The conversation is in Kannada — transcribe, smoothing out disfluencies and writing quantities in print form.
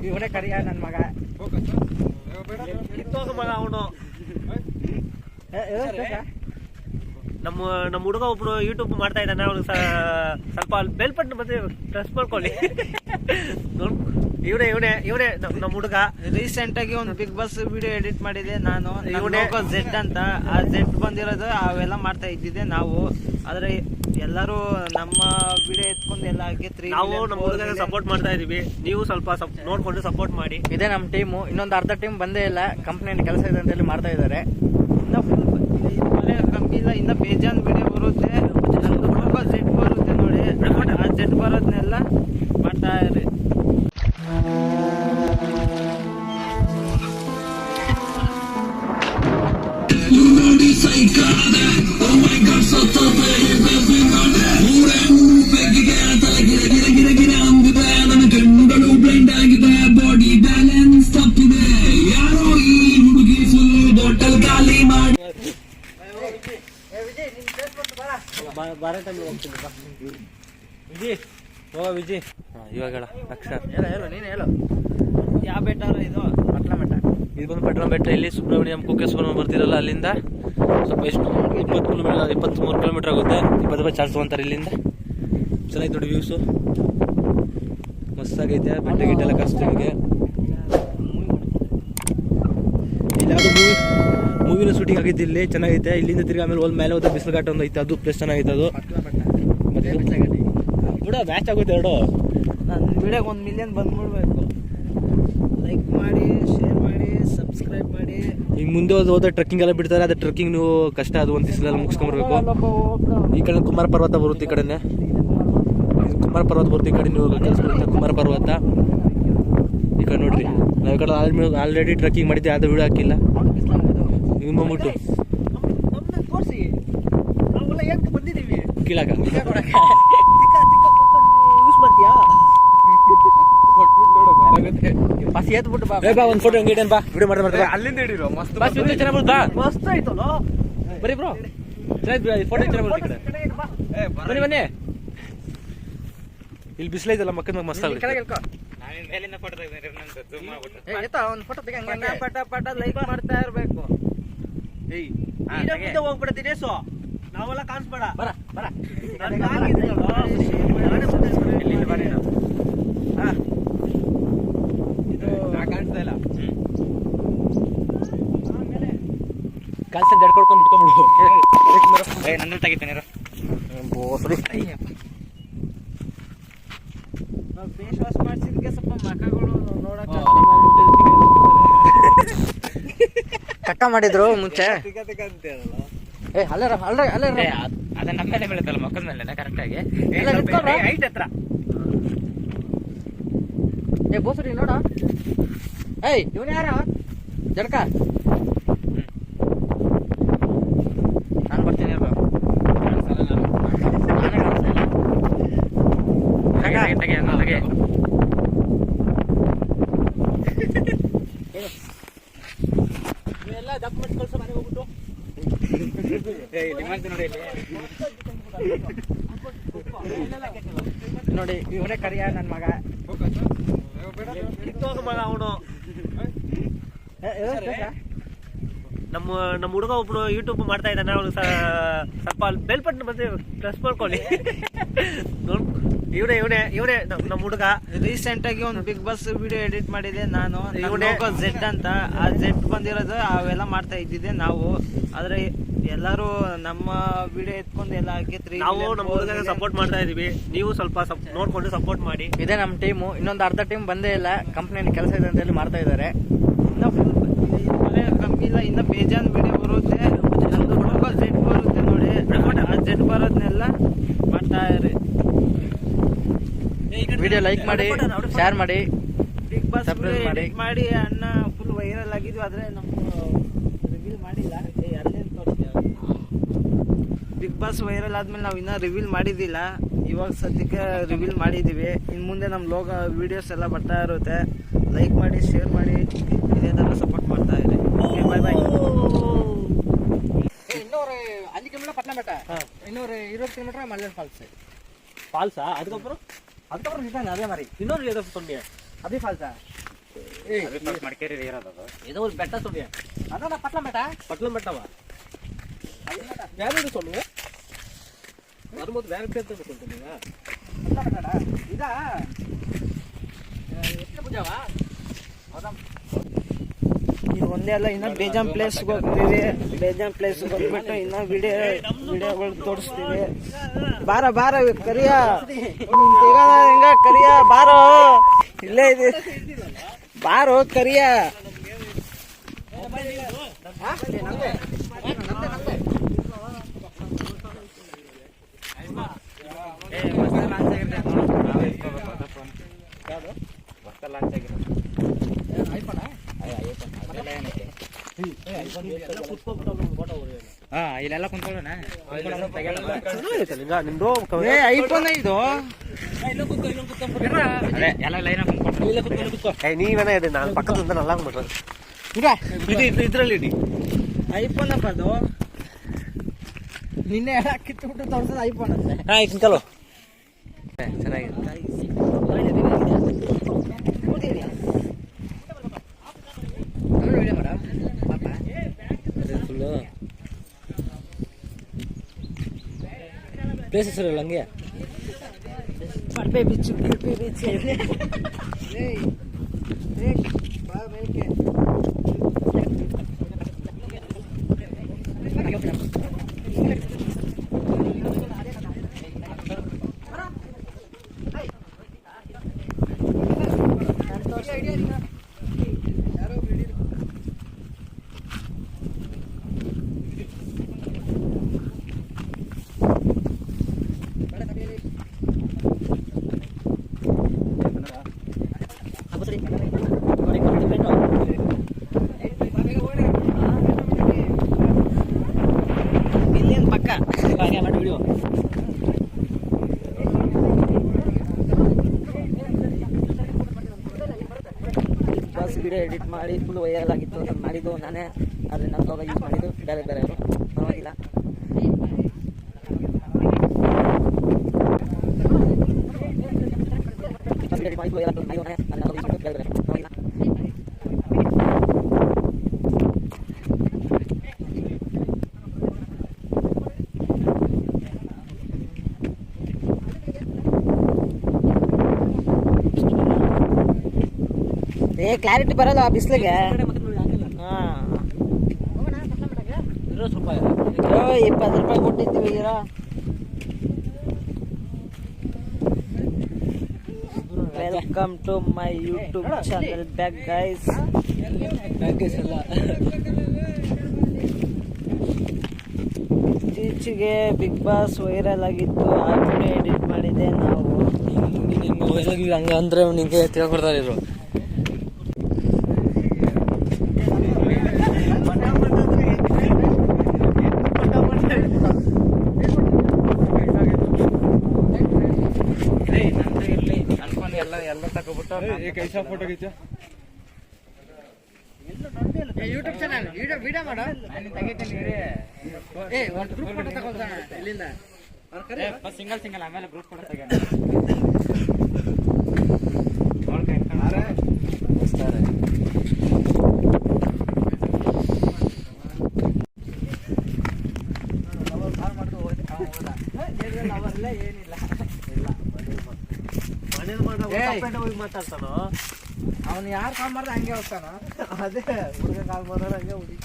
ಇವನೇ ಕರಿಯ ನನ್ನ ಮಗ ಕಿತ್ತೋಗ ಮಗ ಅವನು. ನಮ್ಮ ಹುಡುಗ ಒಬ್ರು ಯೂಟ್ಯೂಬ್ ಮಾಡ್ತಾ ಇದ್ದಾನೆ. ಅವ್ನು ಸ್ವಲ್ಪ ಬೆಲ್ ಬಟನ್ ಮತ್ತೆ ಪ್ರೆಸ್ ಮಾಡ್ಕೊಳ್ಳಿ. ಇವನೇ ನಮ್ಮ ಹುಡುಗ. ರೀಸೆಂಟ್ ಆಗಿ ಒಂದು ಬಿಗ್ ಬಾಸ್ ವಿಡಿಯೋ ಎಡಿಟ್ ಮಾಡಿದೆ ನಾನು. ಇವನೇ ಜೆಡ್ ಅಂತ. ಆ ಜೆಡ್ ಬಂದಿರೋದು ಅವೆಲ್ಲ ಮಾಡ್ತಾ ಇದ್ದಿದ್ದೆ ನಾವು. ಆದ್ರೆ ಎಲ್ಲರೂ ನಮ್ಮ ವಿಡಿಯೋ ಎತ್ಕೊಂಡು ಎಲ್ಲ ನಾವು ನಮ್ಮ ಹುಡುಗ ಸಪೋರ್ಟ್ ಮಾಡ್ತಾ ಇದೀವಿ. ನೀವು ಸ್ವಲ್ಪ ನೋಡ್ಕೊಂಡು ಸಪೋರ್ಟ್ ಮಾಡಿ. ಇದೇ ನಮ್ಮ ಟೀಮು. ಇನ್ನೊಂದು ಅರ್ಧ ಟೀಮ್ ಬಂದೇ ಇಲ್ಲ. ಕಂಪ್ನಿಯಲ್ಲಿ ಕೆಲಸ ಇದೆ ಅಂತ ಹೇಳಿ ಮಾಡ್ತಾ ಇದ್ದಾರೆ. ಇನ್ನ ಕಮ್ಮಿ ಇಲ್ಲ, ಇನ್ನ ಬೇಜಾನ್ ವಿಡಿಯೋ ಬರುತ್ತೆ. ನಂದು ಜೆಡ್ ಬರುತ್ತೆ ನೋಡಿ. ಆ ಜೆಡ್ ಬರೋದನ್ನೆಲ್ಲ ಮಾಡ್ತಾ ಇರಿ. ವಿಜಯ್ ಇವಾಗ ಹೇಳು ನೀನು ಹೇಳು. ಯಾವ ಬೆಟ್ಟ ಇದು? ಪಟ್ಲ ಬೆಟ್ಟ. ಇದು ಬಂದು ಪಟ್ಲ ಬೆಟ್ಟ. ಇಲ್ಲಿ ಸುಬ್ರಹ್ಮಣ್ಯಂ ಕುಕ್ಕೆ ಸುಬ್ರಹ್ಮಣ್ಯ ಬರ್ತಿರಲ್ಲ, ಅಲ್ಲಿಂದ ಸ್ವಲ್ಪ ಎಷ್ಟು 23 ಕಿಲೋಮೀಟರ್ ಆಗುತ್ತೆ. 20 ರೂಪಾಯಿ ಚಾರ್ಜ್ ತೊಗೊಂತಾರೆ ಇಲ್ಲಿಂದ. ಚೆನ್ನಾಗಿ ನೋಡಿ ವ್ಯೂಸು, ಮಸ್ತಾಗೈತೆ. ಬೆಟ್ಟ ಗಿಟ್ಟೆಲ್ಲ ಕಷ್ಟ ನಿಮಗೆ. ಇಲ್ಲಿ ಯಾವುದು ಮೂವಿನ ಶೂಟಿಂಗ್ ಆಗಿತ್ತು ಇಲ್ಲಿ, ಚೆನ್ನಾಗೈತೆ. ಇಲ್ಲಿಂದ ತಿರ್ಗಿ ಆಮೇಲೆ ಮೇಲೆ ಹೋದ ಬಿಸಿಲು ಘಾಟ್ ಒಂದು ಐತೆ, ಅದು ಪ್ಲೇಸ್ ಚೆನ್ನಾಗೈತೆ. ಅದು ಕೂಡ ಮ್ಯಾಚ್ ಆಗುತ್ತೆ ಎರಡು. ನನ್ನ ವಿಡಿಯೋಗೆ 1 ಮಿಲಿಯನ್ ಬಂದ್ಬಿಡ್ಬೇಕು. ಲೈಕ್ ಮಾಡಿ, ಶೇರ್ ಮಾಡಿ, ಸಬ್ಸ್ಕ್ರೈಬ್ ಮಾಡಿ. ಈಗ ಮುಂದೆ ಹೋದ ಟ್ರೆಕ್ಕಿಂಗ್ ಎಲ್ಲ ಬಿಡ್ತಾರೆ. ಅದು ಟ್ರೆಕ್ಕಿಂಗ್ ನೀವು ಕಷ್ಟ, ಅದು ಒಂದು ದಿವಸದಲ್ಲಿ ಮುಗಿಸ್ಕೊಂಡ್ಬರ್ಬೇಕು. ಈ ಕಡೆ ಕುಮಾರ ಪರ್ವತ ಬರುತ್ತೆ. ಈ ಕಡೆನೆ ಕುಮಾರ ಪರ್ವತ ಬರುತ್ತೆ. ಈ ಕಡೆ ನೀವು ಕೆಲಸ ಬರುತ್ತೆ ಕುಮಾರ ಪರ್ವತ. ಈ ಕಡೆ ನೋಡ್ರಿ, ನಾವು ಈ ಕಡೆ ಆಲ್ರೆಡಿ ಟ್ರೆಕ್ಕಿಂಗ್ ಮಾಡಿದ್ದೆ, ಅದು ವಿಡಿಯೋ ಹಾಕಿಲ್ಲ. ನೀವು ಬಂದ್ಬಿಟ್ಟು ಕೀಳಾಗ ಬಸ್ ಎತ್ಬಿಟ್ಟು ಬಾ. ಒಂದು ಫೋಟೋ ಹಂಗೆ ಬಾ, ವಿಡಿಯೋ ಮಾಡ್ತಾರೆ. ಅಲ್ಲಿಂದ ಹಿಡಿರೋ ಮಸ್ತ್ ಚೆನ್ನಾಗಿ ಬರುತ್ತಾ? ಮಸ್ತ್ ಆಯ್ತಲ್ಲ ಬರೀ ಬ್ರೋ, ಚೆನ್ನಾಗಿ ಫೋಟೋ ಚೆನ್ನಾಗಿ ಬರುತ್ತೆ. ಬನ್ನಿ ಬನ್ನಿ. ಇಲ್ಲಿ ಬಿಸಿಲೈತಲ್ಲ, ಮಕ್ಕಳ ಮಸ್ತ್ ಆಗುತ್ತೆ. ಒಂದು ಫೋಟೋ ಪಟ ಪಟ ಲೈಕ್ ಮಾಡ್ತಾ ಇರ್ಬೇಕು. ಹೋಗ್ಬಿಡ್ತೀನಿ ಸೊ ನಾವೆಲ್ಲ ಕಾಣಿಸ್ಬೇಡ. ಬರ ಬರ ಕಾಣಿಸ್ತಾ ಇಲ್ಲ. ಕಾಲ್ಸ ಜಡ್ಕೊಡ್ಕೊಂಡು ಬಿಟ್ಕೊಂಡ್ಬಿಡು. ನನ್ನ ತೆಗಿತೇನೆ ಫೇಸ್ ವಾಶ್ ಮಾಡಿಸಿದ್ಕೆ ಸ್ವಲ್ಪ ಮಕ್ಕಳು ನೋಡಕ್ಕೆ ಕಟ್ಟ ಮಾಡಿದ್ರು ಮುಂಚೆ. ಅಲ್ಲೇ ಅದ ನಮ್ಮ ಮೇಲೆ ಬೀಳುತ್ತಲ್ಲ, ಮಕ್ಕಳ ಮೇಲೆ ಕರೆಕ್ಟ್ ಆಗಿ ಹೈಟ್ ಹತ್ರ. ಬೋಸರಿ ನೋಡ. ಇವನ್ ಯಾರ ಜಡ್ಕ? ನಾನು ಬರ್ತೀನಿ. ಎಲ್ಲ ದಪ್ಪ ಮಾಡಿ ಕಳ್ಸೋ ಮನೆಗೆ ಹೋಗ್ಬಿಟ್ಟು ನೋಡಿ, ಇವನೇ ಕರಿಯ ನನ್ನ ಮಗ. ಕಿತ್ತೋಗ ಮಗ ಅವನು. ನಮ್ಮ ಹುಡುಗ ಒಬ್ರು ಯೂಟ್ಯೂಬ್ ಮಾಡ್ತಾ ಇದ್ದಾನೆ. ಅವ್ನು ಸ್ವಲ್ಪ ಬೆಲ್ ಬಟನ್ ಮತ್ತೆ ಪ್ರೆಸ್ ಮಾಡ್ಕೊಳ್ಳಿ. ಇವನೇ ನಮ್ಮ ಹುಡುಗ. ರೀಸೆಂಟ್ ಆಗಿ ಒಂದು ಬಿಗ್ ಬಾಸ್ ವಿಡಿಯೋ ಎಡಿಟ್ ಮಾಡಿದೆ ನಾನು. ಇವನೇ ಜೆಡ್ ಅಂತ. ಆ ಜೆಡ್ ಬಂದಿರೋದು ಅವೆಲ್ಲ ಮಾಡ್ತಾ ಇದ್ದಿದ್ದೆ ನಾವು. ಆದ್ರೆ ಎಲ್ಲರೂ ನಮ್ಮ ವಿಡಿಯೋ ಎತ್ಕೊಂಡು ಎಲ್ಲ ನಾವು ನಮ್ಮ ಹುಡುಗ ಸಪೋರ್ಟ್ ಮಾಡ್ತಾ ಇದೀವಿ. ನೀವು ಸ್ವಲ್ಪ ನೋಡ್ಕೊಂಡು ಸಪೋರ್ಟ್ ಮಾಡಿ. ಇದೇ ನಮ್ಮ ಟೀಮು. ಇನ್ನೊಂದು ಅರ್ಧ ಟೀಮ್ ಬಂದೇ ಇಲ್ಲ. ಕಂಪ್ನಿಯಲ್ಲಿ ಕೆಲಸ ಇದೆ ಅಂತ ಹೇಳಿ ಮಾಡ್ತಾ ಇದ್ದಾರೆ. ಇನ್ನ ಕಮ್ಮಿ ಇಲ್ಲ, ಇನ್ನ ಬೇಜಾನ್ ವಿಡಿಯೋ ಬರುತ್ತೆ. ನಂದು ಜೆಡ್ ಬರುತ್ತೆ ನೋಡಿ. ಆ ಜೆಡ್ ಬರೋದನ್ನೆಲ್ಲ ಮಾಡ್ತಾ ಇರಿ. ವಿಡಿಯೋ ಲೈಕ್ ಮಾಡಿ, ಶೇರ್ ಮಾಡಿ, ಬಿಗ್ ಬಾಸ್ ಸಬ್ಸ್ಕ್ರೈಬ್ ಮಾಡಿ. ಅಣ್ಣ ಫುಲ್ ವೈರಲ್ ಆಗಿದ್ವಿ, ಆದ್ರೆ ನಮ್ಮ ರಿವೀಲ್ ಮಾಡಿಲ್ಲ. ಬಿಗ್ ಬಾಸ್ ವೈರಲ್ ಆದ್ಮೇಲೆ ನಾವು ಇನ್ನೂ ರಿವೀಲ್ ಮಾಡಿದ್ದಿಲ್ಲ. ಇವಾಗ ಸದ್ಯಕ್ಕೆ ರಿವೀಲ್ ಮಾಡಿದ್ದೀವಿ. ಇನ್ನು ಮುಂದೆ ನಮ್ಮ ಲೋಗ ವಿಡಿಯೋಸ್ ಎಲ್ಲ ಬರ್ತಾ ಇರುತ್ತೆ. ಲೈಕ್ ಮಾಡಿ, ಶೇರ್ ಮಾಡಿ, ಇದೇ ಥರ ಸಪೋರ್ಟ್ ಮಾಡ್ತಾ ಇರಿ. ಬಾಯ್ ಬಾಯ್. ಇನ್ನೂರು 5 ಕಿಲೋಮೀಟರ್ ಪಟ್ನಾ ಬೆಟ್ಟ, 220 ಕಿಲೋಮೀಟರ್ ಮಲ್ಲೇಶ್ವರ ಫಾಲ್ಸ್. ಫಾಲ್ಸಾ? அதுக்கப்புறம் நிட்டாங்க அதே மாதிரி இன்னொரு ஏதோ சொன்னீங்க. ಅಭಿ ಫಾಲ್ಸಾ ಮಡಿಕೇರಿ ಇರೋದು ಇದು ಒಂದು ಬೆಟ್ಟ ಸುಳ್ಳಿ ಅದನ್ನ ಪಟ್ಲ ಬೆಟ್ಟ ಪಟ್ಲಂ ಬೆಟ್ಟವ ಬೇರೆ ಸುಳ್ಳು ಅದು ಮತ್ತೆ ಬೇರೆ ಬೇರೆ ತಗೋತೀನಿ ಈಗ ಪಟ್ಲ ಬೆಟ್ಟಡ ಇದಾ ಎಷ್ಟು ಪೂಜಾವ ಇದು ಒಂದೇ ಅಲ್ಲ ಇನ್ನ ಬೇಜಾನ್ ಪ್ಲೇಸ್ ಹೋಗ್ತೀವಿ ಬೇಜಾನ್ ಪ್ಲೇಸ್ ಹೋಗ್ಬಿಟ್ಟು ಇನ್ನ ವಿಡಿಯೋಗಳು ತೋರಿಸ್ತೀವಿ ಬಾರ ಬಾರ ಕರಿಯ ಹೆಂಗ ಕರಿಯ ಬಾರೋ ಇಲ್ಲೇ ಇದೆ ಬಾರೋ ಕರಿಯ ಇಲ್ಲೆಲ್ಲ ಕುಂತ್ಕೊಳ್ಳೋಣ ನಿಮ್ದು ಐಫೋನ್ ಇದು ಎಲ್ಲ ಲೈನ್ ನೀವೇನ ಇದೆ ನಾನು ಪಕ್ಕದಿಂದ ನಲ್ಲ ಆಗ್ಬಿಟ್ರೆ ಈಗ ಇದ್ರಲ್ಲಿ ಇಡಿ ಐಫೋನ್ ಅಪ್ಪ ಅದು ನಿನ್ನೆ ಕಿತ್ಬಿಟ್ಟು ತೋರ್ಸೋದು ಐಫೋನ್ ಅಂತೆ ಆಯ್ತು ಕಲೋ ಚೆನ್ನಾಗಿದೆ ಫುಲ್ಲು ಪ್ಲೇಸ್ ಹೆಸರಲ್ಲ ಹಂಗೆ ಪಡ್ಬೆ ಬಿಚ್ಚು ಗಿರ್ಪಿ ಬಿಚ್ಚು ಬಾ ಮೇಲ್ಕೆ ಇಲ್ಲೇನು ಪಕ್ಕ ಮಾಡಿ ವಿಡಿಯೋ ಬಸ್ ವಿಡಿಯೋ ಎಡಿಟ್ ಮಾಡಿ ಫುಲ್ ವೈರಲ್ ಆಗಿತ್ತು ನಾನು ಮಾಡಿದ್ದು ನಾನೇ ಆದರೆ ನನ್ನ ತೋಗ ಯೂಸ್ ಮಾಡಿದ್ದು ಬೇರೆ ಬೇರೆ ಪರವಾಗಿಲ್ಲ ಬಸ್ ಎಡಿಟ್ ಮಾಡಿ ವೈರಲ್ ಮಾಡಿದ್ದು ನಾನೇ ನನ್ನ ತೋಗ ಯೂಸ್ ಮಾಡಿದ್ದು ಬೇರೆ ಬೇರೆ ಪರವಾಗಿಲ್ಲ ಕ್ಲಾರಿಟಿ ಬರಲ್ಲ ಬಿಸಿಲಿಗೆ ಹಾಂ 20 ರೂಪಾಯಿ 20 ರೂಪಾಯಿ ಕೊಟ್ಟಿದ್ದೀವಿ ಇರೋ welcome to my YouTube channel back guys package ಎಲ್ಲ ಇತ್ತೀಚೆಗೆ ಬಿಗ್ ಬಾಸ್ ವೈರಲ್ ಆಗಿತ್ತು ಆ ವಿಡಿಯೋ ಎಡಿಟ್ ಮಾಡಿದೆ ನಾವು ನಿಂಗೆ ಹಂಗ ಅಂದ್ರೆ ನಿಂಗೆ ತಿಳ್ಕೊಡ್ತಾರೆ ಇರು ಎಲ್ಲ ತಗೋಬಿಟ್ಟು ಫೋಟೋ ಗಿಚ್ಚ ಯೂಟ್ಯೂಬ್ ಚಾನಲ್ ವಿಡಿಯೋ ಮಾಡ ಒಂದು ಗ್ರೂಪ್ ಫೋಟೋ ತಗೊಳ್ತಾನ ಇಲ್ಲಿಂದ ಸಿಂಗಲ್ ಆಮೇಲೆ ಗ್ರೂಪ್ ಫೋಟೋ ತೆಗೆ ಏನಿಲ್ಲ ಮಾತಾಡ್ತಾನೋ ಅವನು ಯಾರು ಕಾಲ್ ಮಾಡ್ದೆ ಹಂಗೆ ಹೋಗ್ತಾನ ಅದೇ ಹುಡುಗ ಕಾಲ್ ಮಾಡಿದ್ರೆ ಹಂಗೆ ಹುಡುಗ